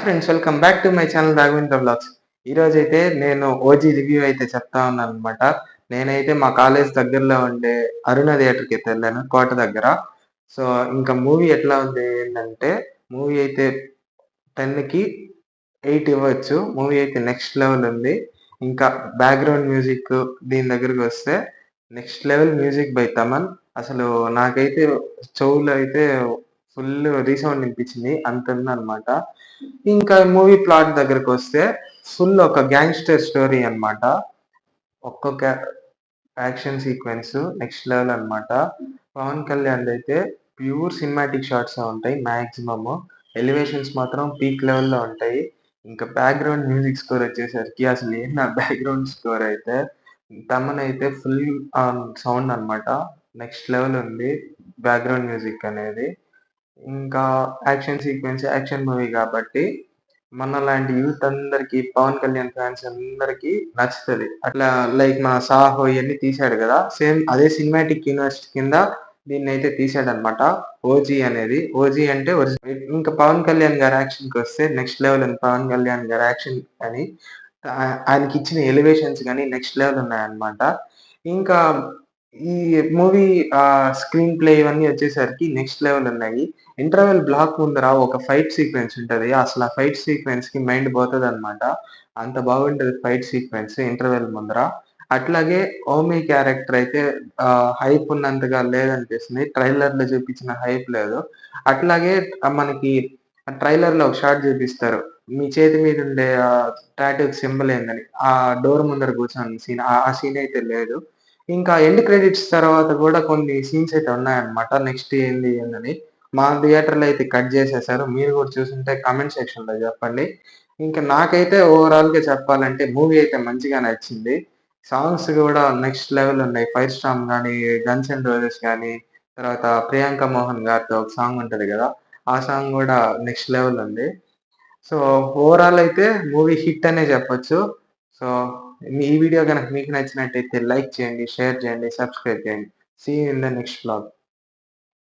Friends, welcome back to my channel Raghavendra blogs. ఈరోజు అయితే నేను ఓజీ రివ్యూ అయితే చెప్తా ఉన్నాను అనమాట. నేనైతే మా కాలేజ్ దగ్గరలో ఉండే అరుణ థియేటర్కి అయితే వెళ్ళాను, కోట దగ్గర. సో ఇంకా మూవీ ఎట్లా ఉంది ఏంటంటే, మూవీ అయితే 10కి 8 ఇవ్వచ్చు. మూవీ అయితే నెక్స్ట్ లెవెల్ ఉంది. ఇంకా బ్యాక్గ్రౌండ్ మ్యూజిక్ దీని దగ్గరికి వస్తే next level music by Thaman. అసలు నాకైతే చెవులు అయితే ఫుల్ రీసౌండ్ వినిపించింది, అంత ఉందన్నమాట. ఇంకా మూవీ ప్లాట్ దగ్గరకు వస్తే ఫుల్ ఒక గ్యాంగ్స్టర్ స్టోరీ అన్నమాట. ఒక్కొక్క యాక్షన్ సీక్వెన్స్ నెక్స్ట్ లెవెల్ అన్నమాట. పవన్ కళ్యాణ్ అయితే ప్యూర్ సినిమాటిక్ షాట్స్ ఉంటాయి మాక్సిమమ్. ఎలివేషన్స్ మాత్రం పీక్ లెవెల్లో ఉంటాయి. ఇంకా బ్యాక్గ్రౌండ్ మ్యూజిక్ స్కోర్ వచ్చేసరికి అసలు ఏంటి నా బ్యాక్గ్రౌండ్ స్కోర్ అయితే తమన్ అయితే ఫుల్ సౌండ్ అన్నమాట. నెక్స్ట్ లెవెల్ ఉంది బ్యాక్గ్రౌండ్ మ్యూజిక్ అనేది. ఇంకా యాక్షన్ సీక్వెన్స్ యాక్షన్ మూవీ కాబట్టి మనలాంటి యూత్ అందరికి, పవన్ కళ్యాణ్ ఫ్యాన్స్ అందరికి నచ్చుతది. అట్లా లైక్ మన 'సాహో' ఇయన్నీ తీశాడు కదా! సేమ్ అదే సినిమాటిక్ యూనివర్స్ కింద దీన్నైతే తీశాడన్నమాట. 'ఓజీ' అనేది. 'ఓజీ' అంటే ఇంకా పవన్ కళ్యాణ్ గారి యాక్షన్‌కొస్తే నెక్స్ట్ లెవెల్ ఉంది. పవన్ కళ్యాణ్ గారి యాక్షన్ అని ఆయనకిచ్చిన ఎలివేషన్స్ గాని నెక్స్ట్ లెవెల్ ఉన్నాయన్నమాట. ఇంకా ఈ మూవీ స్క్రీన్ ప్లే ఇవన్నీ వచ్చేసరికి నెక్స్ట్ లెవెల్ ఉన్నాయి. ఇంటర్వెల్ బ్లాక్ ముందర ఒక ఫైట్ సీక్వెన్స్ ఉంటది. అసలు ఆ ఫైట్ సీక్వెన్స్‌కి మైండ్ పోతదన్నమాట. అంత బాగుంటది ఫైట్ సీక్వెన్స్ ఇంటర్వెల్ ముందర. అట్లాగే ఓమి క్యారెక్టర్ అయితే హైప్ ఉన్నంతగా లేదనిపిస్తుంది. ట్రైలర్‌లో చూపించిన హైప్ లేదు. అట్లాగే మనకి ట్రైలర్‌లో ఒక షాట్ చూపిస్తారు. మీ చేతి మీద ఉండే టాటూకి సింబల్ ఏందని. ఆ డోర్ ముందర కూర్చొని సీన్ ఆ సీన్ అయితే లేదు. ఇంకా ఎండ్ క్రెడిట్స్ తర్వాత కూడా కొన్ని సీన్స్ అయితే ఉన్నాయన్నమాట. నెక్స్ట్ ఏంది ఏందని. మా థియేటర్‌లో అయితే కట్ చేసేసారు. మీరు కూడా చూసుంటే కామెంట్ సెక్షన్‌లో చెప్పండి. ఇంకా నాకైతే ఓవరాల్‌గా చెప్పాలంటే మూవీ అయితే మంచిగా నచ్చింది. సాంగ్స్ కూడా నెక్స్ట్ లెవెల్ ఉన్నాయి. 'ఫైర్ స్టార్మ్' గాని, 'గన్స్ అండ్ రోజెస్' గాని, తర్వాత ప్రియాంక మోహన్ గారితో ఒక సాంగ్ ఉంటది కదా! ఆ సాంగ్ కూడా నెక్స్ట్ లెవెల్ ఉంది. సో ఓవరాల్ అయితే మూవీ హిట్ అనే చెప్పొచ్చు. సో ఈ వీడియో గనక మీకు నచ్చినట్టయితే లైక్ చేయండి, షేర్ చేయండి, సబ్స్క్రైబ్ చేయండి. See you in the next vlog.